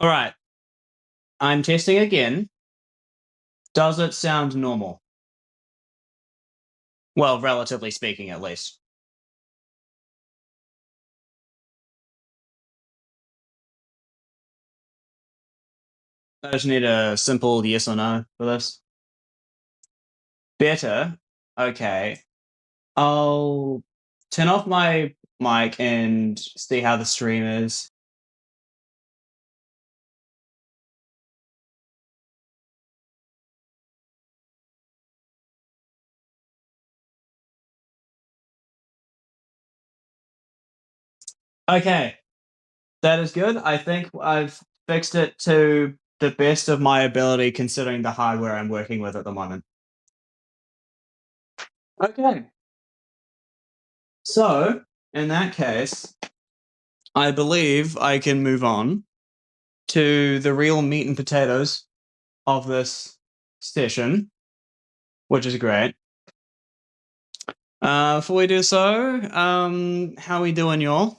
All right, I'm testing again. Does it sound normal? Well, relatively speaking, at least. I just need a simple yes or no for this. Better? Okay. I'll turn off my mic and see how the stream is. Okay, that is good. I think I've fixed it to the best of my ability considering the hardware I'm working with at the moment. Okay, so in that case, I believe I can move on to the real meat and potatoes of this session, which is great. Before we do so, how we doing, y'all?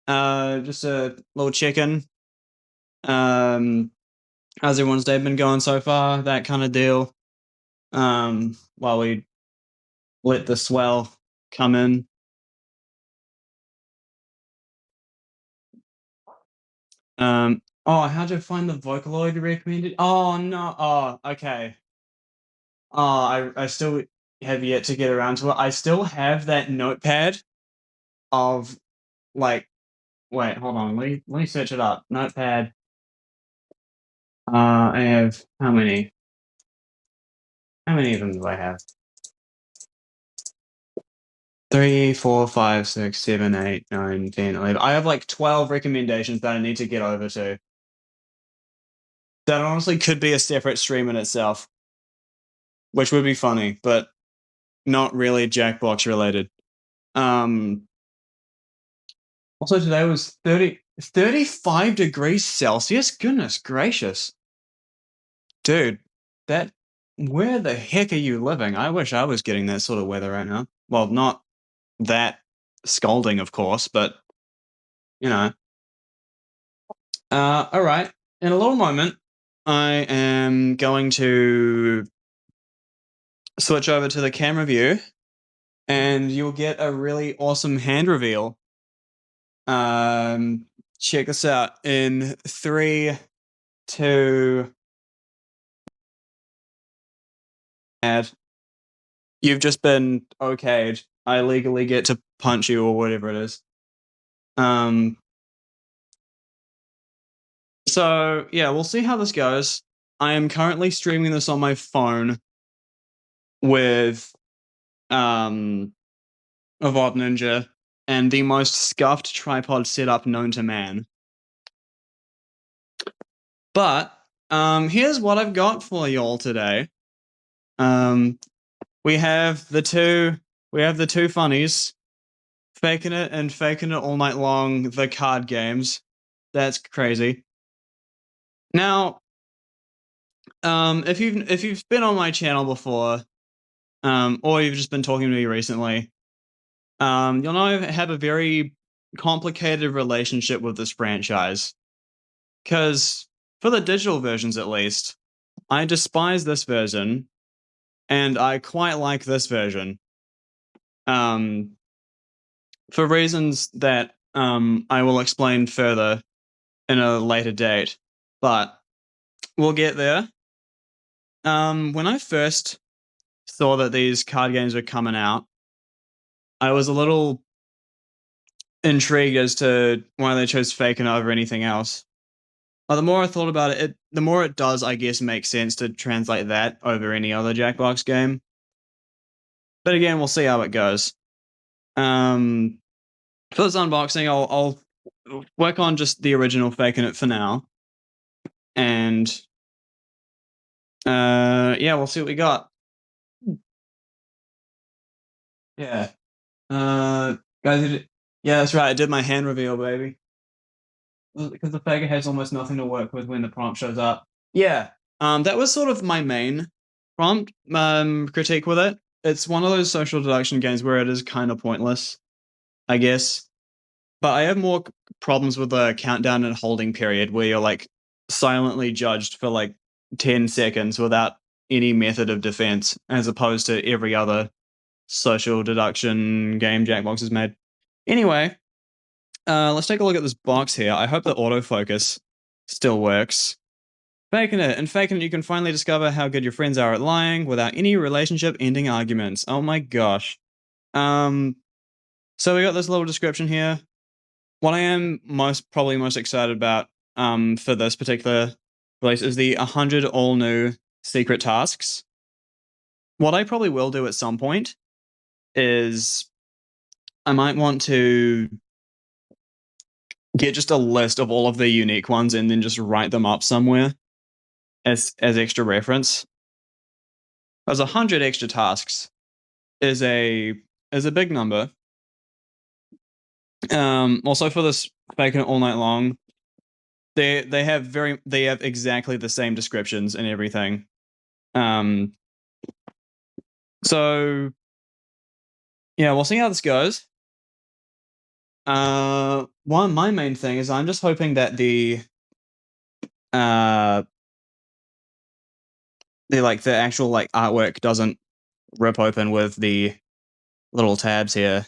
Just a little check-in. Um, how's everyone's day been going so far? That kind of deal. While we let the swell come in. Oh, how'd you find the Vocaloid you recommended? Oh no. Oh, okay. Oh, I still have yet to get around to it. I still have that notepad of like wait, hold on. Let me search it up. Notepad. I have how many? How many of them do I have? 3, 4, 5, 6, 7, 8, 9, 10, 11. I have like 12 recommendations that I need to get over to. That honestly could be a separate stream in itself, which would be funny, but not really Jackbox related. Um, Also today was 35 degrees Celsius. Goodness gracious. Dude, that where the heck are you living? I wish I was getting that sort of weather right now. Well, not that scalding, of course, but you know. All right. In a little moment, I am going to switch over to the camera view, and you'll get a really awesome hand reveal. Um, Check this out in 3, 2. And you've just been okayed. I legally get to punch you or whatever it is. Um, so yeah, we'll see how this goes. I am currently streaming this on my phone with a VOD Ninja and the most scuffed tripod setup known to man. But here's what I've got for y'all today. Um, we have the two funnies, Faking It and Faking It All Night Long, the card games. That's crazy. Now, if you've been on my channel before, or you've just been talking to me recently, you'll know I have a very complicated relationship with this franchise. Because for the digital versions, at least, I despise this version, and I quite like this version. Um, for reasons that I will explain further in a later date, but we'll get there. When I first saw that these card games were coming out, I was a little intrigued as to why they chose Faken over anything else. But the more I thought about it, the more it does, I guess, make sense to translate that over any other Jackbox game. But again, we'll see how it goes. For this unboxing, I'll work on just the original Faking It for now, and yeah, we'll see what we got. Yeah. Guys, yeah, that's right. I did my hand reveal, baby. Because the faggot has almost nothing to work with when the prompt shows up. Yeah. That was sort of my main prompt critique with it. It's one of those social deduction games where it is kind of pointless, I guess. But I have more problems with the countdown and holding period where you're like silently judged for like 10 seconds without any method of defense, as opposed to every other social deduction game Jackbox has made. Anyway, let's take a look at this box here. I hope the autofocus still works. Faking it. And faking it, you can finally discover how good your friends are at lying without any relationship ending arguments. Oh my gosh. So we got this little description here. What I am probably most excited about for this particular release is the 100 all new secret tasks. What I probably will do at some point is I might want to get just a list of all of the unique ones and then just write them up somewhere as extra reference. Because 100 extra tasks is a big number. Also for this Faking It All Night Long, they have exactly the same descriptions and everything. So yeah, we'll see how this goes. My main thing is I'm just hoping that the actual like artwork doesn't rip open with the little tabs here.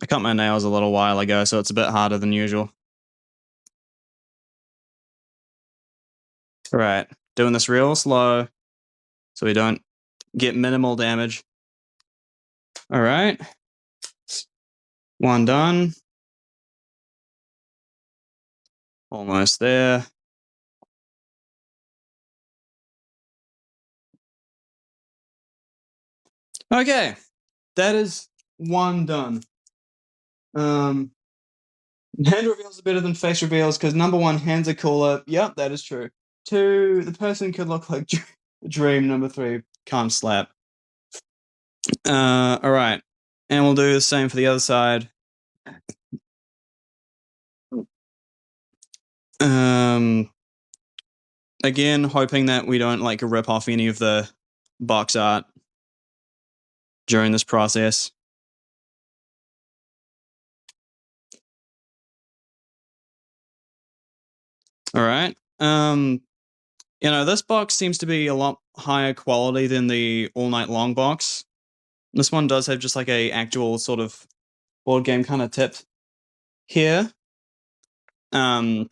I cut my nails a little while ago, so it's a bit harder than usual. All right, doing this real slow so we don't get minimal damage. All right, one done. Almost there. Okay, that is one done. Hand reveals are better than face reveals because number one, hands are cooler. Yep, that is true. Two, the person could look like Dream. Number three, can't slap. All right, and we'll do the same for the other side. Again, hoping that we don't like rip off any of the box art during this process. All right. This box seems to be a lot higher quality than the All Night Long box. This one does have just like a actual sort of board game kind of tip here. I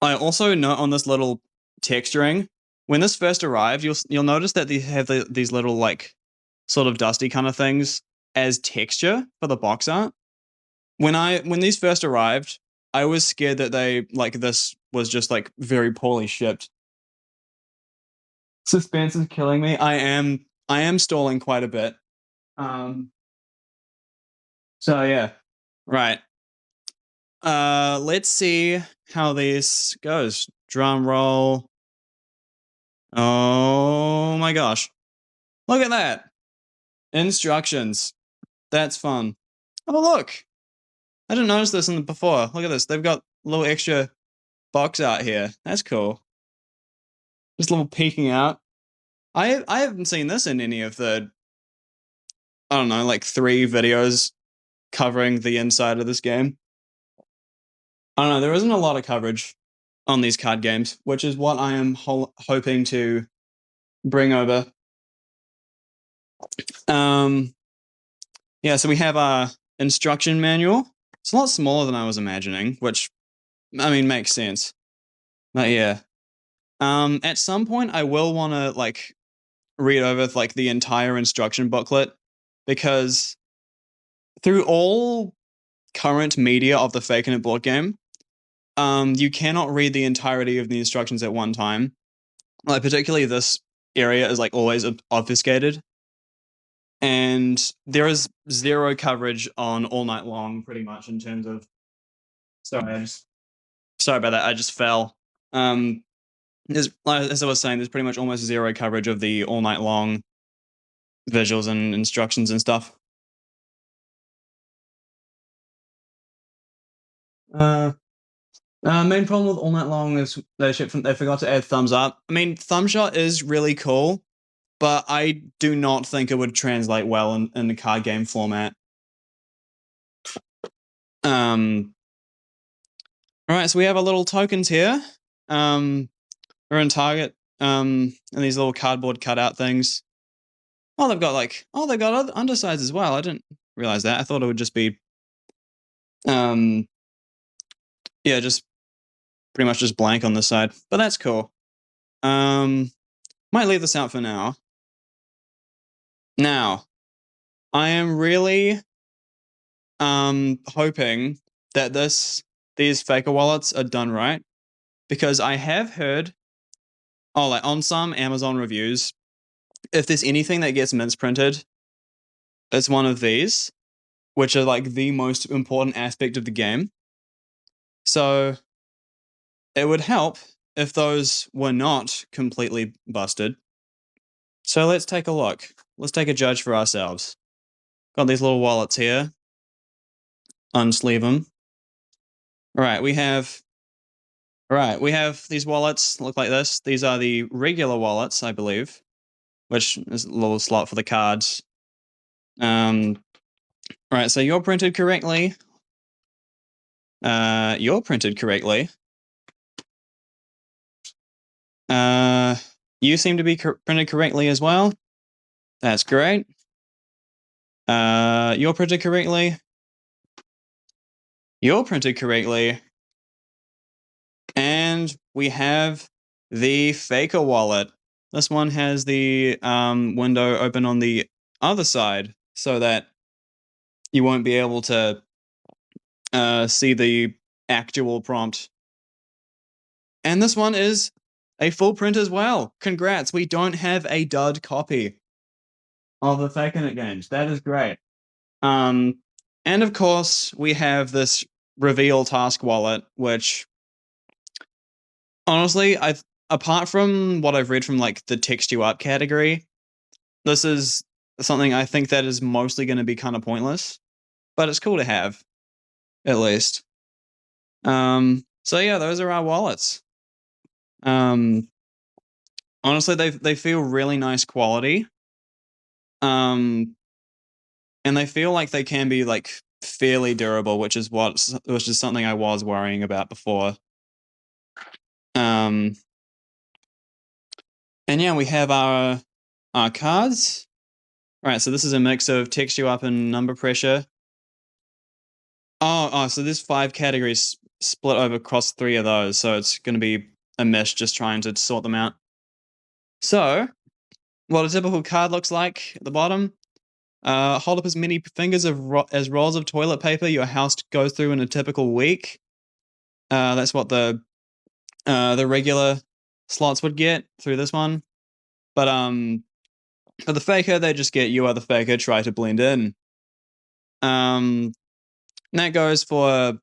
also note on this little texturing, when this first arrived, you'll notice that they have these little like sort of dusty kind of things as texture for the box art. When these first arrived, I was scared that this was just like very poorly shipped. Suspense is killing me. I am stalling quite a bit. So yeah. Right. Let's see how this goes. Drum roll. Oh my gosh. Look at that. Instructions. That's fun. Oh look. I didn't notice this before. Look at this. They've got a little extra box art here. That's cool. Just a little peeking out. I haven't seen this in any of the, I don't know, like 3 videos covering the inside of this game. I don't know. There isn't a lot of coverage on these card games, which is what I am hoping to bring over. Yeah, so we have our instruction manual. It's a lot smaller than I was imagining, which, I mean, makes sense. But yeah. At some point, I will want to, like, read over, like, the entire instruction booklet, because through all current media of the Fakin' It board game, you cannot read the entirety of the instructions at one time. Like, particularly this area is, like, always obfuscated. And there is 0 coverage on All Night Long, pretty much, in terms of... Sorry about that, I just fell. As I was saying, there's pretty much almost 0 coverage of the All Night Long visuals and instructions and stuff. Main problem with All Night Long is they forgot to add thumbs up. I mean, Thumbshot is really cool, but I do not think it would translate well in the card game format. All right, so we have our little tokens here. We're in Target. And these little cardboard cutout things. Oh, they've got other undersides as well. I didn't realize that. I thought it would just be, yeah, just pretty much just blank on this side. But that's cool. Might leave this out for now. Now, I am really hoping that these faker wallets are done right, because I have heard, like on some Amazon reviews, if there's anything that gets misprinted, it's one of these, which are like the most important aspect of the game. So it would help if those were not completely busted. So let's take a look. Let's take a judge for ourselves. Got these little wallets here. Unsleeve them. All right, we have these wallets look like this. These are the regular wallets, I believe, which is a little slot for the cards. All right, so you're printed correctly. You're printed correctly. You seem to be printed correctly as well. That's great. You're printed correctly. You're printed correctly. And we have the Faker wallet. This one has the window open on the other side so that you won't be able to see the actual prompt. And this one is a full print as well. Congrats, we don't have a dud copy of the Fakin It games. That is great. And of course, we have this reveal task wallet, which honestly, apart from what I've read from like the text you up category, this is something I think that is mostly going to be kind of pointless, but it's cool to have, at least. So yeah, those are our wallets. Honestly, they feel really nice quality. And they feel like they can be like fairly durable, which is something I was worrying about before. And yeah, we have our cards. All right, so this is a mix of text you up and number pressure. So there's 5 categories split over across 3 of those, so it's going to be a mess just trying to sort them out. So, what a typical card looks like at the bottom. Hold up as many fingers as rolls of toilet paper your house goes through in a typical week. That's what the regular slots would get through this one. But for the faker, they just get you are the faker, try to blend in. And that goes for,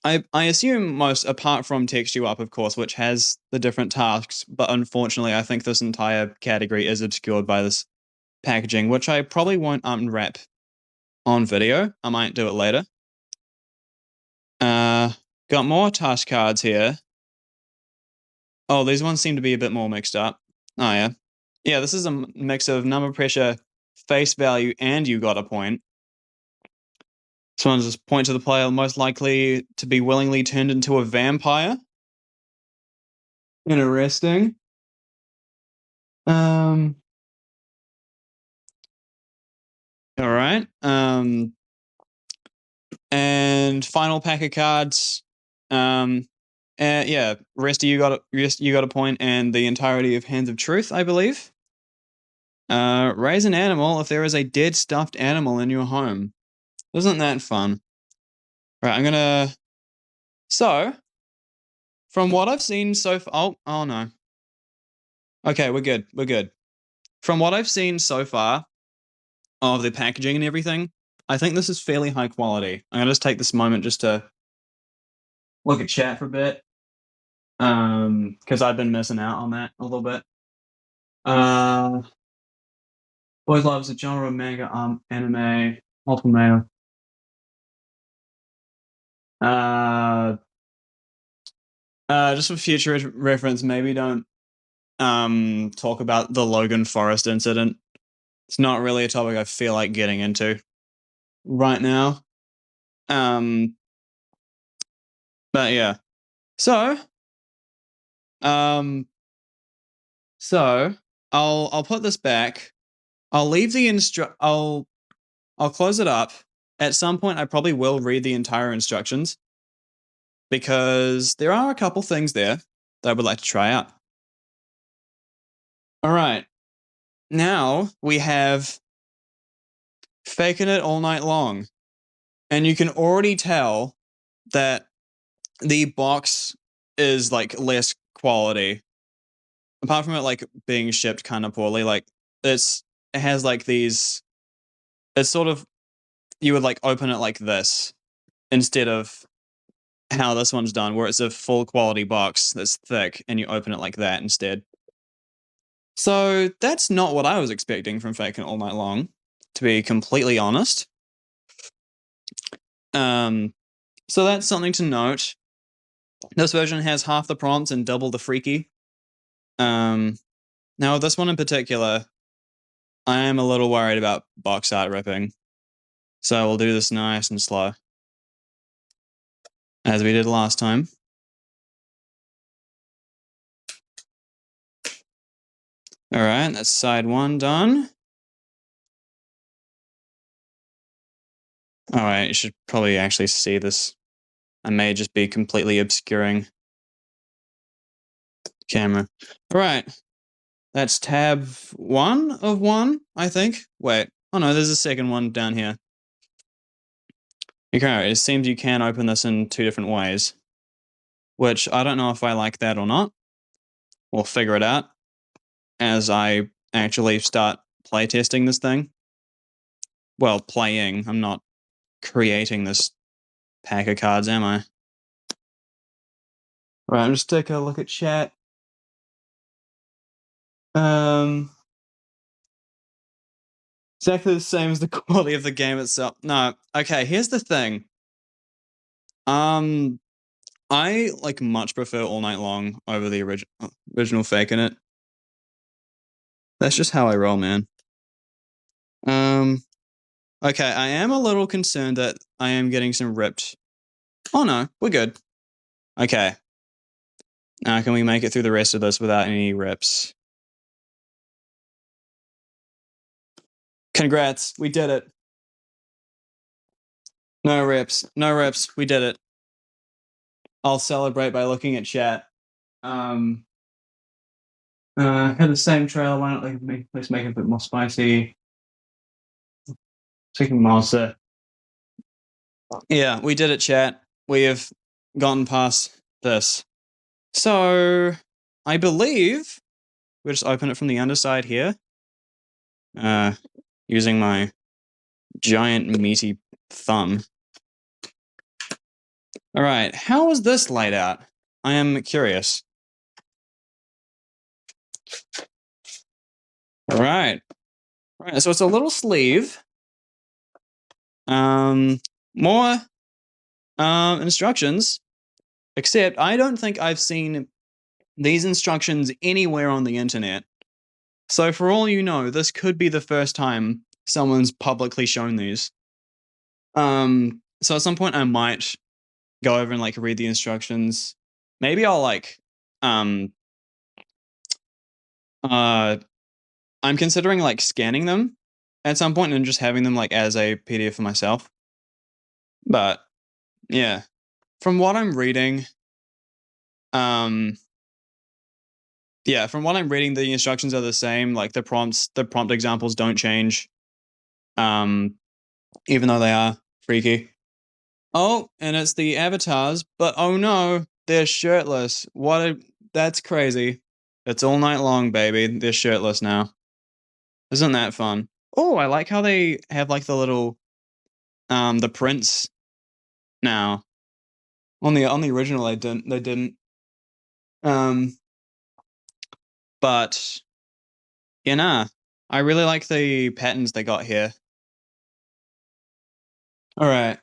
I assume, most, apart from text you up, of course, which has the different tasks. But unfortunately, I think this entire category is obscured by this packaging, which I probably won't unwrap on video. I might do it later. Got more task cards here. Oh, these ones seem to be a bit more mixed up. Oh, yeah. Yeah, this is a mix of number pressure, face value, and you got a point. This one's just point to the player most likely to be willingly turned into a vampire. Interesting. All right. And final pack of cards. Yeah, rest you got a point, and the entirety of Hands of Truth, I believe. Raise an animal if there is a dead stuffed animal in your home. Isn't that fun? Right, I'm gonna. So, from what I've seen so far, oh no. Okay, we're good. We're good. From what I've seen so far of the packaging and everything, I think this is fairly high quality. I'm gonna just take this moment just to look at chat for a bit, because I've been missing out on that a little bit. Boys loves a genre of manga, anime, multiple male. Just for future reference, maybe don't talk about the Logan Forest incident. It's not really a topic I feel like getting into right now. But yeah. So, um, so I'll put this back. I'll leave the I'll close it up. At some point, I probably will read the entire instructions because there are a couple things there that I would like to try out. All right. Now we have faking it all night long. And you can already tell that the box is like less quality. Apart from it like being shipped kind of poorly, like it has like these it's sort of you would like open it like this instead of how this one's done, where it's a full quality box that's thick and you open it like that instead. So that's not what I was expecting from Faking It All Night Long, to be completely honest. Um, so that's something to note. This version has half the prompts and double the freaky. Now this one in particular, I am a little worried about box art ripping. So we'll do this nice and slow, as we did last time. All right, that's side one done. All right, you should probably actually see this. I may just be completely obscuring camera. All right, that's tab 1 of 1, I think. Wait, oh no, there's a second one down here. Okay, it seems you can open this in 2 different ways, which I don't know if I like that or not. We'll figure it out as I actually start playtesting this thing. Well, playing. I'm not creating this pack of cards, am I? Right, I'm just take a look at chat. Exactly the same as the quality of the game itself. No, okay, here's the thing. I like much prefer All Night Long over the original Faking It. That's just how I roll, man. Okay, I am a little concerned that I am getting some ripped. Oh no, we're good. Okay. Now can we make it through the rest of this without any rips? Congrats, we did it. No rips, no rips, we did it. I'll celebrate by looking at chat. Had the same trailer. Why not let's make it a bit more spicy? Chicken monster. Yeah, we did it, chat. We have gone past this. So I believe we'll just open it from the underside here. Using my giant meaty thumb. All right, how is this laid out? I am curious. All right. All right, so it's a little sleeve. More instructions, except I don't think I've seen these instructions anywhere on the internet. So for all you know, this could be the first time someone's publicly shown these. So at some point I might go over and like read the instructions. Maybe I'll like I'm considering like scanning them at some point and just having them like as a PDF for myself. But yeah, from what I'm reading, from what I'm reading, the instructions are the same. Like the prompt examples don't change, even though they are freaky. Oh, and it's the avatars, but oh no, they're shirtless. That's crazy. It's all night long, baby. They're shirtless now. Isn't that fun? Oh, I like how they have like the little the prints now. On the original they didn't. Um but yeah, nah. I really like the patterns they got here. All right.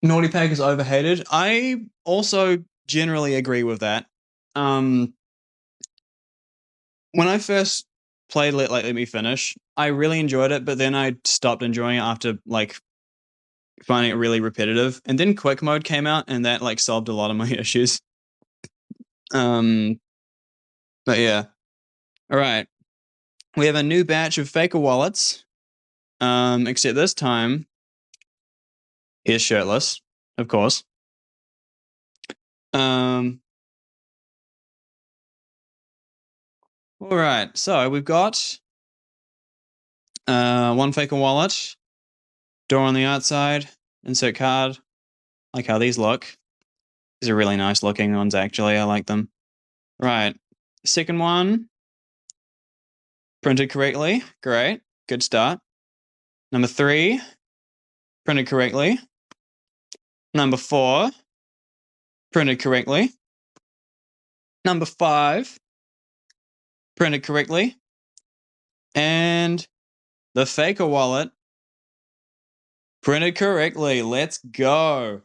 Naughty Pack is overhated. I also generally agree with that. When I first played Let Me Finish, I really enjoyed it, but then I stopped enjoying it after like finding it really repetitive. And then quick mode came out, and that like solved a lot of my issues. But yeah. All right. We have a new batch of faker wallets. Except this time, he's shirtless, of course. All right. So we've got one faker wallet, door on the outside, insert card. I like how these look. These are really nice looking ones, actually. I like them. Right. Second one, printed correctly. Great. Good start. Number 3, printed correctly. Number 4, printed correctly. Number 5, printed correctly. And the faker wallet, printed correctly. Let's go.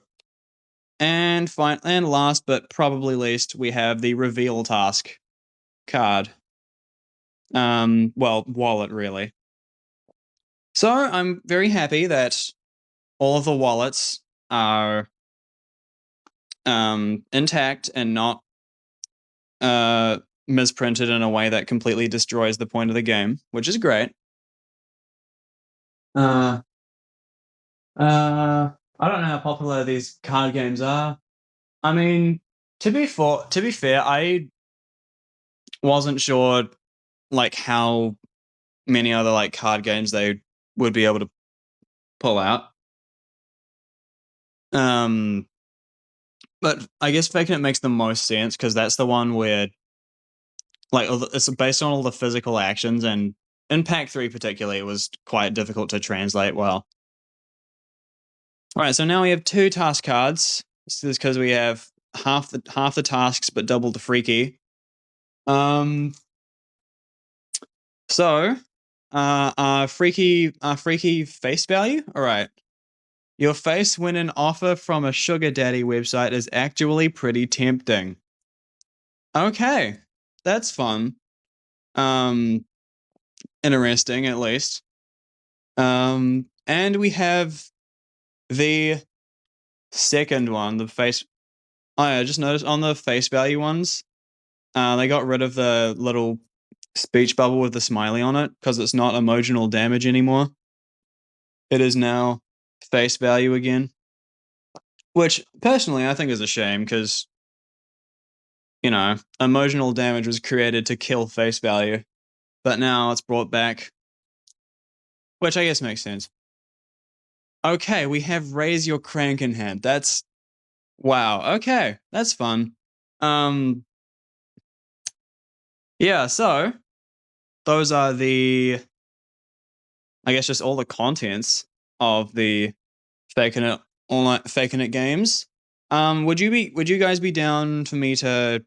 And last but probably least, we have the reveal task card. Well, wallet, really. So I'm very happy that all of the wallets are intact and not misprinted in a way that completely destroys the point of the game, which is great. I don't know how popular these card games are. I mean, to be fair, I wasn't sure like how many other like card games they would be able to pull out. But I guess Faking It makes the most sense because that's the one where like it's based on all the physical actions, and in Pack 3 particularly, it was quite difficult to translate well. All right, so now we have 2 task cards. This is because we have half the tasks but double the freaky. So, freaky face value. All right, your face when an offer from a sugar daddy website is actually pretty tempting. Okay, that's fun. Interesting at least. And we have the second one, the face. Oh, yeah, I just noticed on the face value ones, they got rid of the little speech bubble with the smiley on it because it's not emotional damage anymore. It is now face value again, which personally I think is a shame because, you know, emotional damage was created to kill face value, but now it's brought back, which I guess makes sense. Okay, we have raise your cranking hand. That's wow. Okay, that's fun. Yeah, so those are the, I guess, just all the contents of the Faking It online Faking It games. Would you guys be down for me to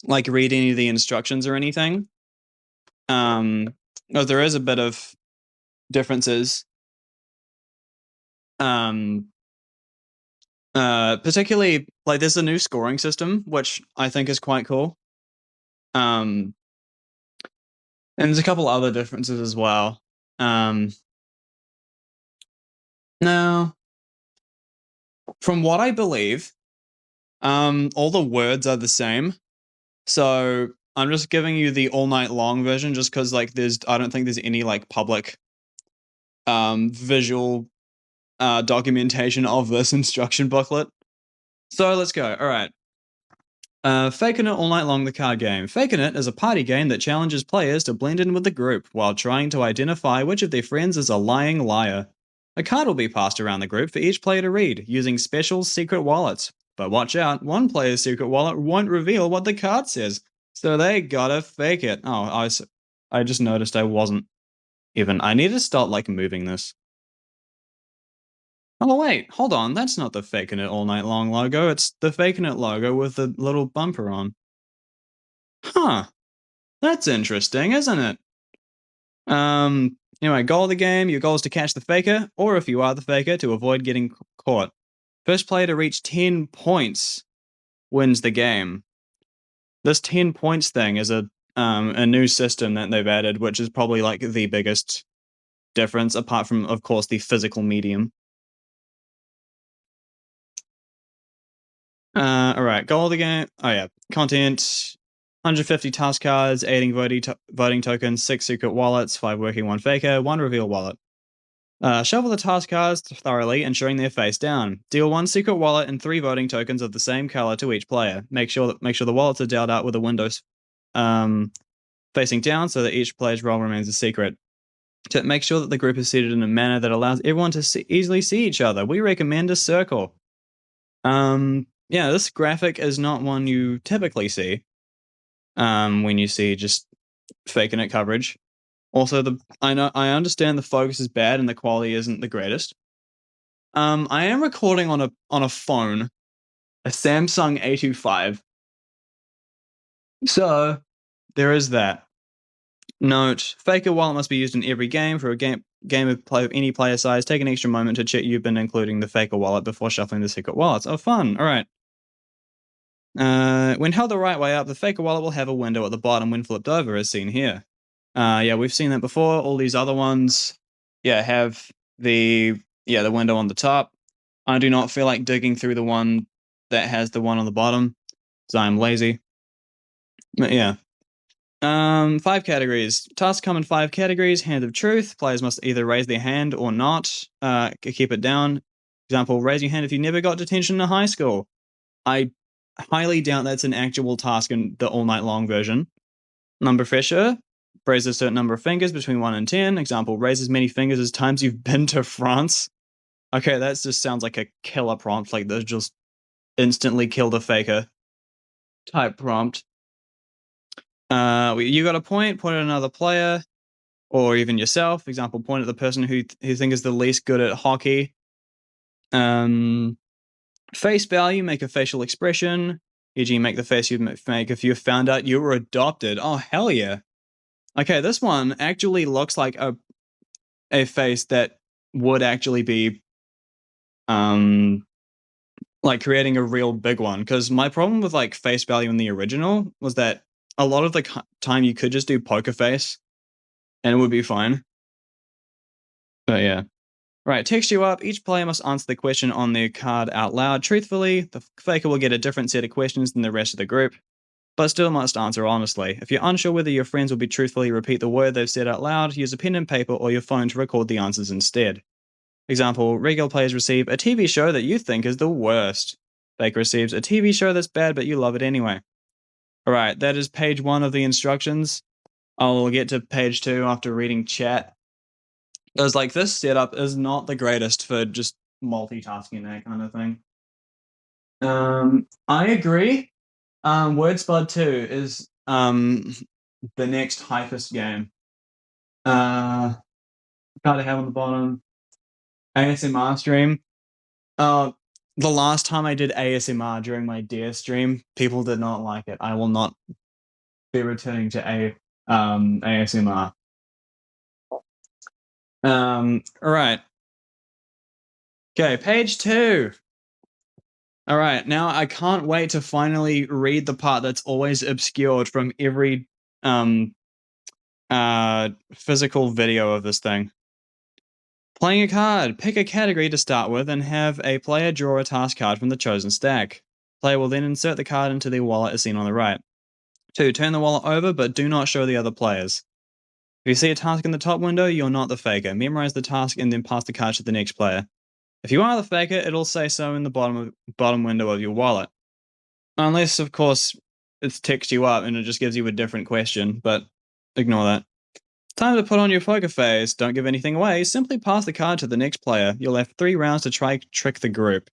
like read any of the instructions or anything? Oh, there is a bit of differences. Um, Particularly like there's a new scoring system which I think is quite cool. And there's a couple other differences as well. Now, from what I believe, all the words are the same. So I'm just giving you the all night long version just because like I don't think there's any like public visual documentation of this instruction booklet. So let's go. All right. Faking It All Night Long, the card game. Faking It is a party game that challenges players to blend in with the group while trying to identify which of their friends is a lying liar. A card will be passed around the group for each player to read, using special secret wallets. But watch out, one player's secret wallet won't reveal what the card says, so they gotta fake it. Oh, I just noticed I wasn't even. I need to start like moving this. Oh wait, hold on. That's not the Faking It All Night Long logo. It's the Faking It logo with the little bumper on. Huh. That's interesting, isn't it? Anyway, goal of the game. Your goal is to catch the faker, or if you are the faker, to avoid getting caught. First player to reach 10 points wins the game. This 10 points thing is a new system that they've added, which is probably like the biggest difference, apart from, of course, the physical medium. All right, goal of the game. Oh yeah, content: 150 task cards, 18 voting tokens, 6 secret wallets, 5 working, 1 faker, 1 reveal wallet. Shuffle the task cards thoroughly, ensuring they're face down. Deal 1 secret wallet and 3 voting tokens of the same color to each player. Make sure the wallets are dealt out with the windows facing down so that each player's role remains a secret. To make sure that the group is seated in a manner that allows everyone to easily see each other, we recommend a circle. Yeah, this graphic is not one you typically see when you see just Fakin It coverage. Also, I understand the focus is bad and the quality isn't the greatest. I am recording on a phone, a Samsung A25. So there is that. Note: Faker wallet must be used in every game. For a game of play of any player size, take an extra moment to check you've been including the Faker wallet before shuffling the secret wallets. Oh, fun! All right. When held the right way up, the Faker wallet will have a window at the bottom when flipped over, as seen here. Yeah, we've seen that before. All these other ones, yeah, have the window on the top. I do not feel like digging through the one that has the one on the bottom, because I'm lazy. But yeah. 5 categories. Tasks come in 5 categories. Hand of truth. Players must either raise their hand or not. Keep it down. Example: raise your hand if you never got detention in high school. I highly doubt that's an actual task in the all night long version. Number pressure. Raise a certain number of fingers between 1 and 10. Example: raise as many fingers as times you've been to France. Okay, that just sounds like a killer prompt. Like, they'll just instantly kill the faker type prompt. You got a point at another player, or even yourself. Example: point at the person who think is the least good at hockey. Face value: make a facial expression, e.g., make the face you'd make if you found out you were adopted. Oh, hell yeah. Okay, this one actually looks like a face that would actually be like creating a real big one. Because my problem with like face value in the original was that a lot of the time you could just do poker face and it would be fine. But yeah. Right, text you up. Each player must answer the question on their card out loud truthfully. The faker will get a different set of questions than the rest of the group, but still must answer honestly. If you're unsure whether your friends will be truthfully repeat the word they've said out loud, use a pen and paper or your phone to record the answers instead. Example: regular players receive a TV show that you think is the worst. Faker receives a TV show that's bad but you love it anyway. Alright, that is page 1 of the instructions. I'll get to page 2 after reading chat. Because like this setup is not the greatest for just multitasking, that kind of thing. I agree. Word Spud 2 is the next hypest game. Card to have on the bottom. ASMR stream. The last time I did ASMR during my Deer stream, people did not like it. I will not be returning to ASMR. All right. Okay, page 2. All right, now I can't wait to finally read the part that's always obscured from every physical video of this thing. Playing a card. Pick a category to start with and have a player draw a task card from the chosen stack. Player will then insert the card into their wallet as seen on the right. 2. Turn the wallet over, but do not show the other players. If you see a task in the top window, you're not the faker. Memorize the task and then pass the card to the next player. If you are the faker, it'll say so in the bottom window of your wallet. Unless, of course, it's text you up and it just gives you a different question, but ignore that. Time to put on your poker face. Don't give anything away. Simply pass the card to the next player. You'll have 3 rounds to try trick the group.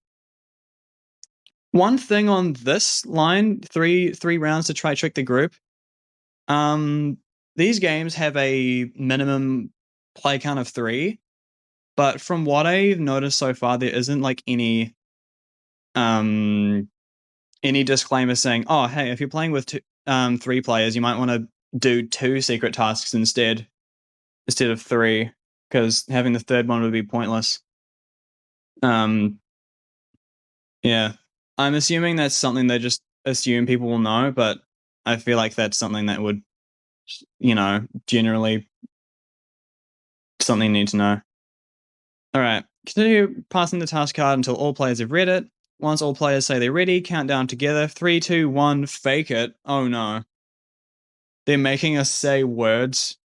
One thing on this line, three rounds to try trick the group. These games have a minimum play count of 3, but from what I've noticed so far, there isn't like any disclaimer saying, "Oh, hey, if you're playing with 3 players, you might want to do 2 secret tasks instead of 3, because having the third one would be pointless." Yeah, I'm assuming that's something they just assume people will know, but I feel like that's something that would, generally something you need to know. All right, continue passing the task card until all players have read it. Once all players say they're ready, count down together. 3, 2, 1, fake it. Oh no. They're making us say words.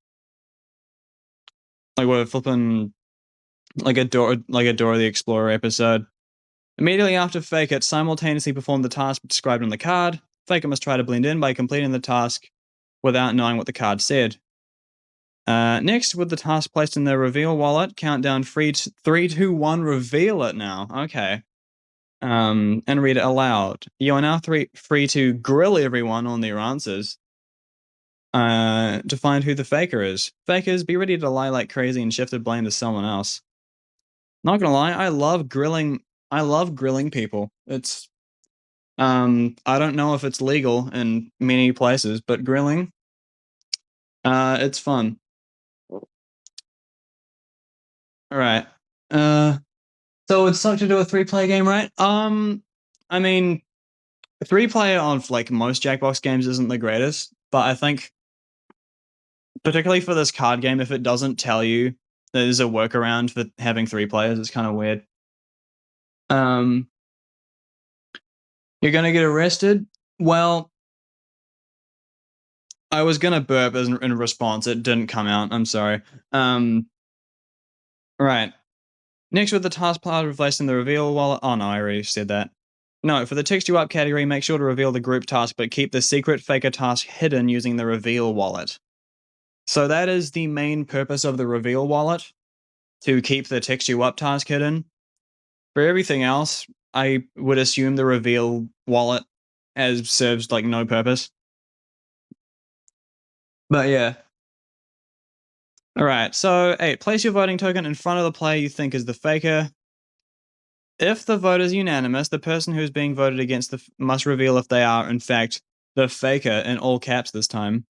Like we're flipping like a Dora the Explorer episode. Immediately after fake it, simultaneously perform the task described on the card. Fake it must try to blend in by completing the task without knowing what the card said. Next, with the task placed in the reveal wallet, count down 3, 2, 1, reveal it now. Okay. And read it aloud. You are now free to grill everyone on their answers to find who the faker is. Fakers, be ready to lie like crazy and shift the blame to someone else. Not gonna lie, I love grilling people. It's I don't know if it's legal in many places, but grilling, it's fun. All right. So it's something to do a 3-player game, right? I mean, 3-player on like most Jackbox games isn't the greatest, but I think particularly for this card game, if it doesn't tell you there's a workaround for having 3 players, it's kind of weird. You're gonna get arrested? Well, I was gonna burp in response. It didn't come out. I'm sorry. Right. Next, with the task part replacing the reveal wallet. Oh no, I already said that. No, for the text you up category, make sure to reveal the group task, but keep the secret faker task hidden using the reveal wallet. So that is the main purpose of the reveal wallet, to keep the text you up task hidden. For everything else, I would assume the reveal wallet as serves like no purpose. But yeah. Alright, so 8. Place your voting token in front of the player you think is the faker. If the vote is unanimous, the person who is being voted against must reveal if they are, in fact, the faker, in all caps this time.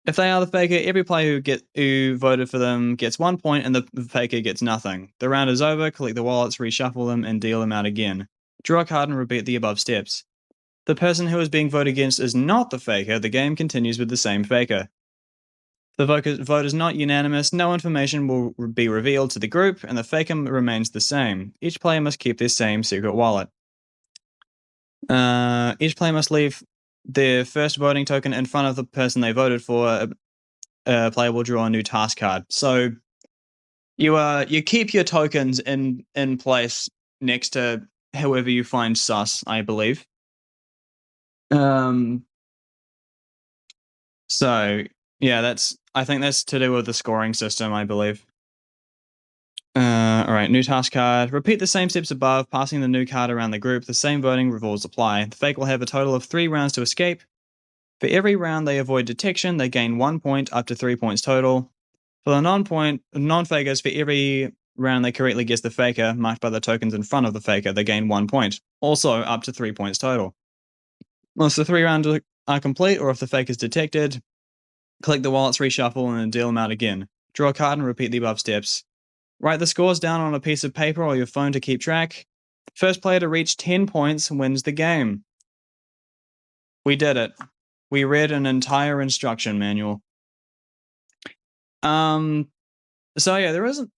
If they are the faker, every player who voted for them gets 1 point and the faker gets nothing. The round is over, collect the wallets, reshuffle them, and deal them out again. Draw a card and repeat the above steps. The person who is being voted against is not the faker, the game continues with the same faker. The vote is not unanimous, no information will be revealed to the group, and the faker remains the same. Each player must keep their same secret wallet. Each player must leave their first voting token in front of the person they voted for. A player will draw a new task card. So you keep your tokens in place next to whoever you find sus, I believe. So yeah, I think that's to do with the scoring system, I believe. All right, new task card. Repeat the same steps above, passing the new card around the group. The same voting rules apply. The fake will have a total of 3 rounds to escape. For every round they avoid detection, they gain 1 point, up to 3 points total. For the non-fakers, for every round they correctly guess the faker, marked by the tokens in front of the faker, they gain 1 point, also up to 3 points total. Once the 3 rounds are complete, or if the fake is detected, collect the wallets, reshuffle, and deal them out again. Draw a card and repeat the above steps. Write the scores down on a piece of paper or your phone to keep track. First player to reach 10 points wins the game. We did it. We read an entire instruction manual. So yeah, there isn't.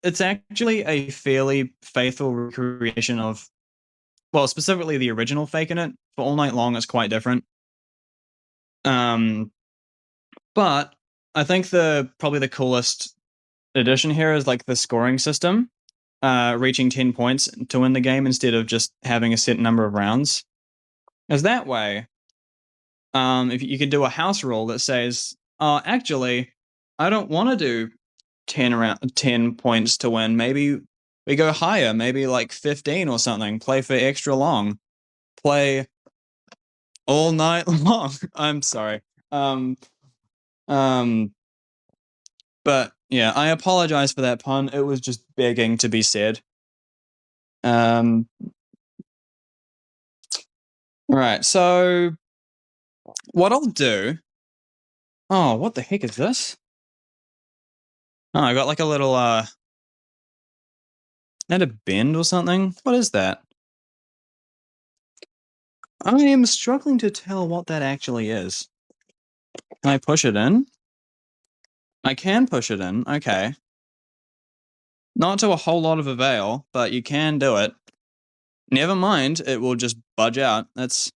It's actually a fairly faithful recreation of, well, specifically the original Fakin' It. For All Night Long, it's quite different. But I think probably the coolest addition here is like the scoring system, reaching 10 points to win the game instead of just having a set number of rounds. As that way, if you could do a house rule that says, "Oh, actually, I don't want to do 10 points to win. Maybe we go higher, maybe like 15 or something. Play for extra long. Play all night long." I'm sorry. But yeah, I apologize for that pun. It was just begging to be said. All right, so what I'll do. Oh, what the heck is this? Oh, I got like a little that a bend or something? What is that? I am struggling to tell what that actually is. Can I push it in? I can push it in, okay. Not to a whole lot of avail, but you can do it. Never mind, it will just budge out. That's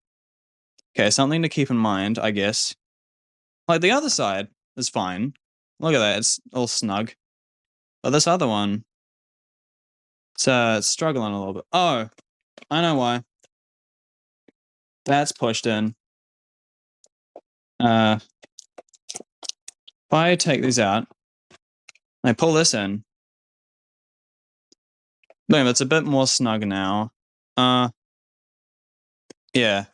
okay, something to keep in mind, I guess. Like the other side is fine. Look at that, it's all snug. But this other one, it's struggling a little bit. Oh, I know why. That's pushed in. If I take these out, I pull this in. Boom, it's a bit more snug now. Yeah.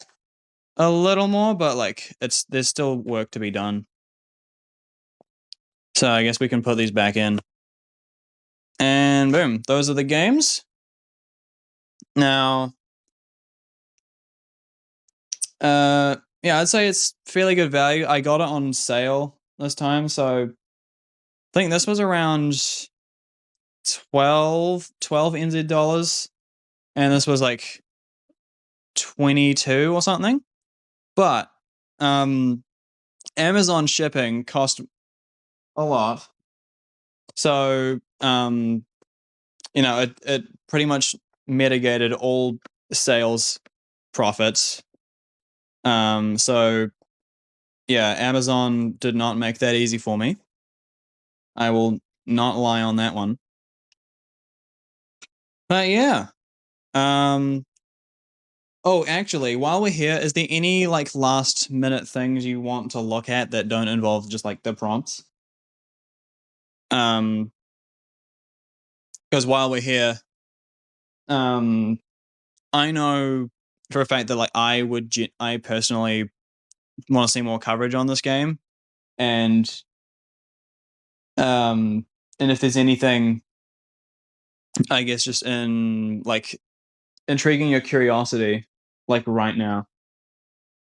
A little more, but like there's still work to be done. So I guess we can put these back in. And boom, those are the games. Now, yeah, I'd say it's fairly good value. I got it on sale this time, so I think this was around 12 NZ dollars, and this was like 22 or something. But Amazon shipping cost a lot. So it pretty much mitigated all sales profits. So yeah, Amazon did not make that easy for me. I will not lie on that one. But yeah. Oh, actually, while we're here, is there any like last minute things you want to look at that don't involve just like the prompts? Because while we're here, I know for a fact that like I personally want to see more coverage on this game, and if there's anything, I guess just in like intriguing your curiosity, like right now,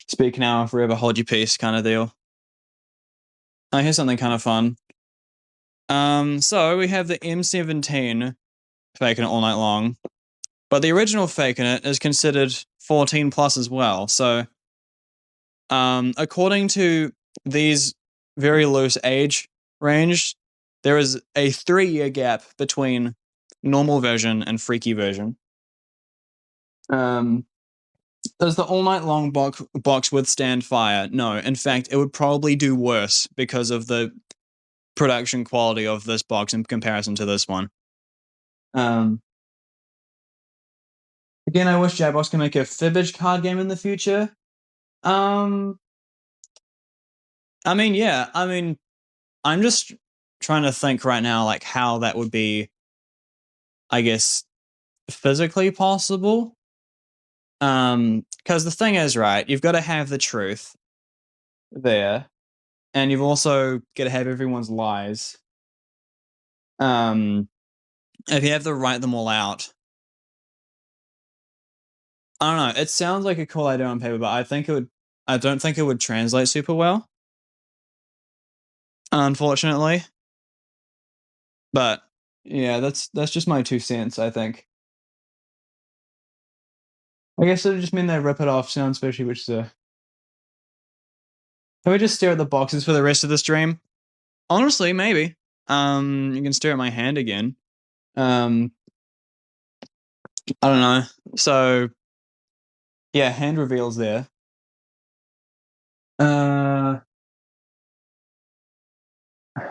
speak now, forever hold your peace, kind of deal. I hear something kind of fun. So we have the M17 Faking It all night long, but the original Faking It is considered 14 plus as well. So, according to these very loose age range, there is a 3-year gap between normal version and freaky version. Does the all night long box withstand fire? No. In fact, it would probably do worse because of the production quality of this box in comparison to this one. Again, I wish Jackbox could make a fibbage card game in the future. I mean, yeah. I mean, I'm just trying to think right now, like how that would be, I guess, physically possible. Because the thing is, right, you've got to have the truth there, and you've also got to have everyone's lies. If you have to write them all out, I don't know. It sounds like a cool idea on paper, but I don't think it would translate super well, unfortunately. But yeah, that's just my 2 cents, I think. I guess it would just mean they rip it off sound fishy, which is a. Can we just stare at the boxes for the rest of the stream? Honestly, maybe. You can stare at my hand again. I don't know. So yeah, hand reveals there. How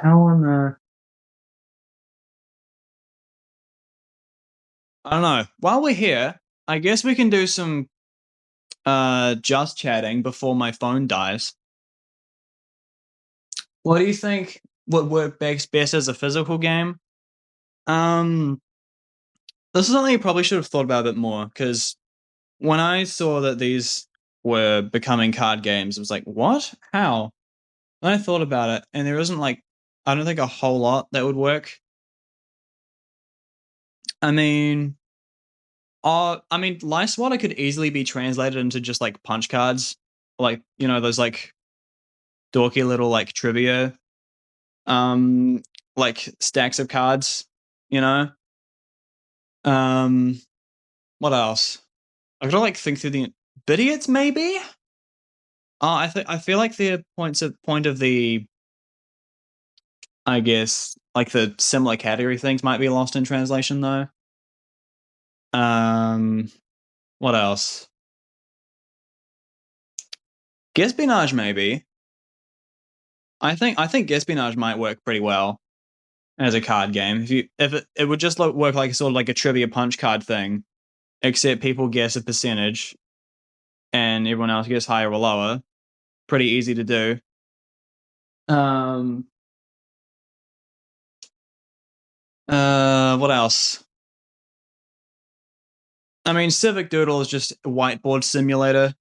on the I don't know. While we're here, I guess we can do some just chatting before my phone dies. What do you think would work best as a physical game? This is something you probably should have thought about a bit more, because when I saw that these were becoming card games, it was like, what? How? And I thought about it, and there isn't like, I don't think a whole lot that would work. I mean, Life Swatter could easily be translated into just like punch cards, like those like dorky little like trivia, like stacks of cards. You know, um, what else? I gotta like think through the bidiots maybe. I feel like the point of the, I guess, like the similar category things might be lost in translation though. What else? Espionage, maybe. I think espionage might work pretty well as a card game. If it would just work like sort of like a trivia punch card thing, except people guess a percentage and everyone else gets higher or lower. Pretty easy to do. Um. What else? I mean, Civic Doodle is just a whiteboard simulator.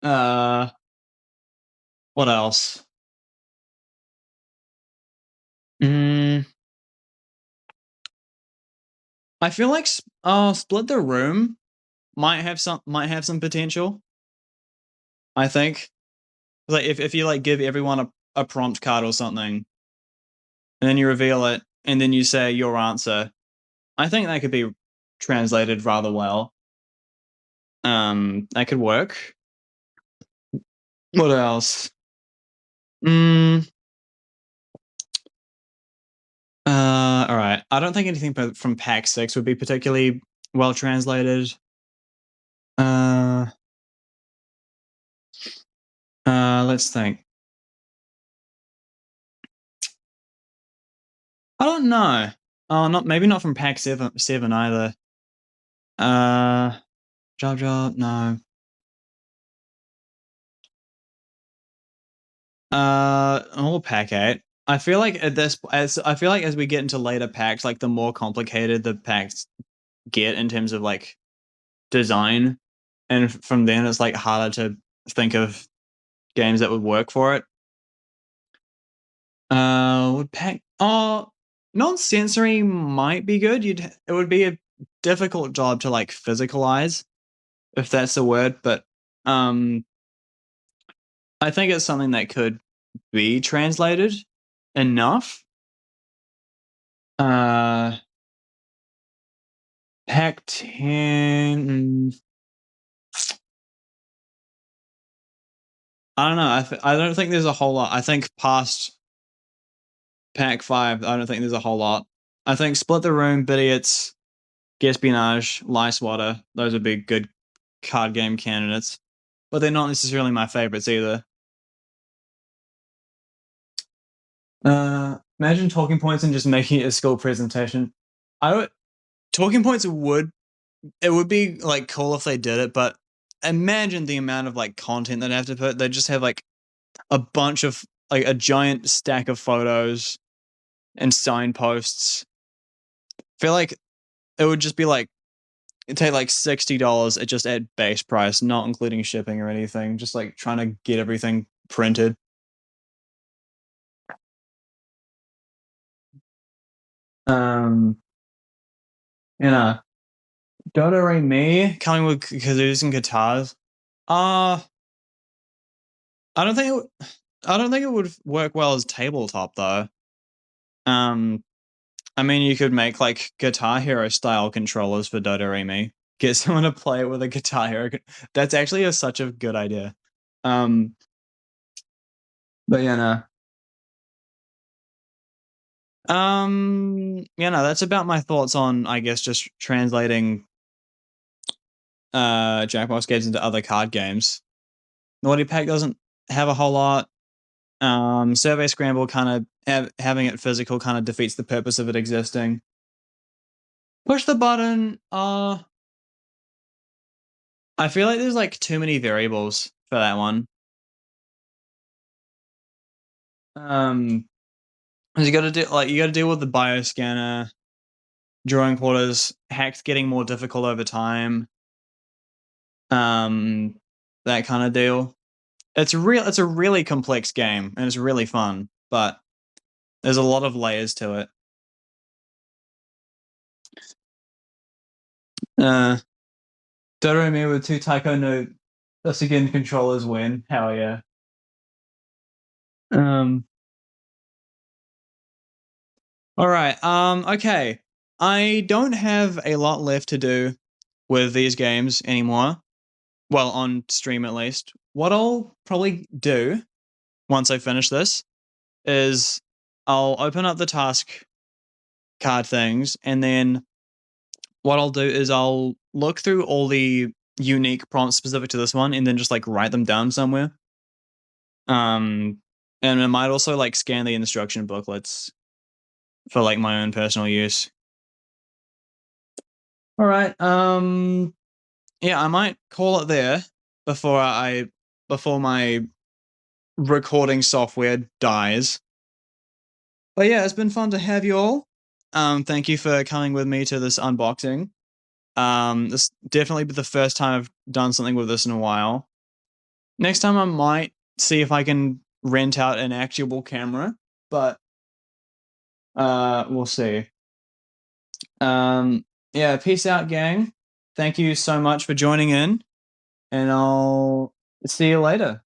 Uh. What else? Mm, I feel like Split the Room might have some potential. I think like if you like give everyone a prompt card or something, and then you reveal it, and then you say your answer. I think that could be translated rather well. That could work. What else? Mm, all right. I don't think anything from Pack 6 would be particularly well translated. Uh, let's think. I don't know. Oh, not from Pack 7 either. Uh, Job, no. Or Pack 8. I feel like as we get into later packs, like the more complicated the packs get in terms of like design, and from then it's like harder to think of games that would work for it. Would pack? Oh, non-sensory might be good. It would be a difficult job to like physicalize, if that's the word, but um, I think it's something that could be translated enough. Uh, Pack 10. I don't know. I don't think there's a whole lot. I think past Pack 5, I don't think there's a whole lot. I think Split the Room, Bidiots, Espionage, Lice Water, those would be good card game candidates. But they're not necessarily my favorites either. Imagine talking points and just making it a school presentation. I would talking points would be like cool if they did it, but imagine the amount of like content they'd have to put. They'd just have like a bunch of like a giant stack of photos and signposts. I feel like it would just be like it'd take like $60 just at base price, not including shipping or anything. Just like trying to get everything printed. Um, you know, Do Re Mi coming with kazoos and guitars. Uh I don't think I don't think it would work well as tabletop though. Um, I mean, you could make like Guitar Hero style controllers for Do Re Mi. Get someone to play it with a Guitar Hero. That's actually such a good idea. Um, but yeah, no. That's about my thoughts on, I guess, just translating Jackbox games into other card games. Naughty Pack doesn't have a whole lot. Survey Scramble kind of having it physical kind of defeats the purpose of it existing. Push the button. I feel like there's like too many variables for that one. 'Cause you got to deal with the bioscanner, drawing quarters, hacks getting more difficult over time. Um, that kind of deal. It's a really complex game and it's really fun, but there's a lot of layers to it. Uh, Doremi with two Taiko no that's again controllers win. Hell yeah. Um, all right. Okay. I don't have a lot left to do with these games anymore. Well, on stream at least. What I'll probably do once I finish this is I'll open up the task card things, and then what I'll do is I'll look through all the unique prompts specific to this one, and then just like write them down somewhere. And I might also like scan the instruction booklets for like my own personal use. All right. Yeah, I might call it there before my recording software dies. But yeah, it's been fun to have you all. Thank you for coming with me to this unboxing. This definitely be the first time I've done something with this in a while. Next time I might see if I can rent out an actual camera, but we'll see. Yeah, peace out, gang. Thank you so much for joining in, and I'll see you later.